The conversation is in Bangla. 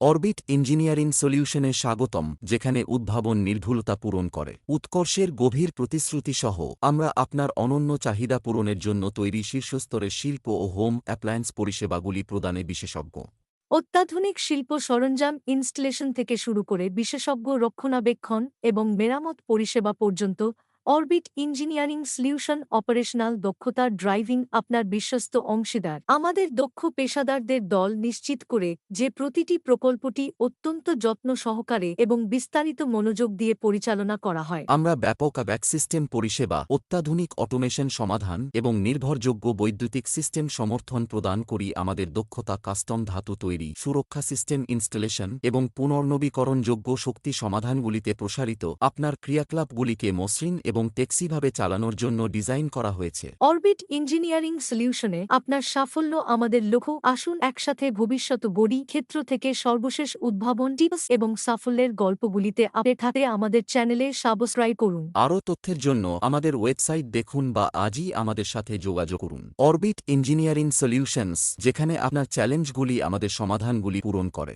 অরবিট ইঞ্জিনিয়ারিং সলিউশনে স্বাগতম, যেখানে উদ্ভাবন নির্ভুলতা পূরণ করে উৎকর্ষের গভীর প্রতিশ্রুতি সহ আমরা আপনার অনন্য চাহিদা পূরণের জন্য তৈরি শীর্ষস্তরের শিল্প ও হোম অ্যাপ্লায়েন্স পরিষেবাগুলি প্রদানে বিশেষজ্ঞ। অত্যাধুনিক শিল্প সরঞ্জাম ইনস্টলেশন থেকে শুরু করে বিশেষজ্ঞ রক্ষণাবেক্ষণ এবং মেরামত পরিষেবা পর্যন্ত, অরবিট ইঞ্জিনিয়ারিং সলিউশন অপারেশনাল দক্ষতা ড্রাইভিং আপনার বিশ্বস্ত অংশীদার। আমাদের দক্ষ পেশাদারদের দল নিশ্চিত করে যে প্রতিটি প্রকল্পটি অত্যন্ত যত্ন সহকারে এবং বিস্তারিত মনোযোগ দিয়ে পরিচালনা করা হয়। আমরা ব্যাপক ব্যাক সিস্টেম পরিষেবা, অত্যাধুনিক অটোমেশন সমাধান এবং নির্ভরযোগ্য বৈদ্যুতিক সিস্টেম সমর্থন প্রদান করি। আমাদের দক্ষতা কাস্টম ধাতু তৈরি, সুরক্ষা সিস্টেম ইনস্টলেশন এবং পুনর্নবীকরণযোগ্য শক্তি সমাধানগুলিতে প্রসারিত। আপনার ক্রিয়াকলাপগুলিকে মসৃণ এবং টেকসিভাবে চালানোর জন্য ডিজাইন করা হয়েছে। অরবিট ইঞ্জিনিয়ারিং সলিউশনে আপনার সাফল্য আমাদের লক্ষ্য। আসুন একসাথে ভবিষ্যৎ বডি ক্ষেত্র থেকে সর্বশেষ উদ্ভাবন টিপস এবং সাফল্যের গল্পগুলিতে আপডেট থাকতে আমাদের চ্যানেলে সাবস্ক্রাইব করুন। আরও তথ্যের জন্য আমাদের ওয়েবসাইট দেখুন বা আজই আমাদের সাথে যোগাযোগ করুন। অরবিট ইঞ্জিনিয়ারিং সলিউশনস, যেখানে আপনার চ্যালেঞ্জগুলি আমাদের সমাধানগুলি পূরণ করে।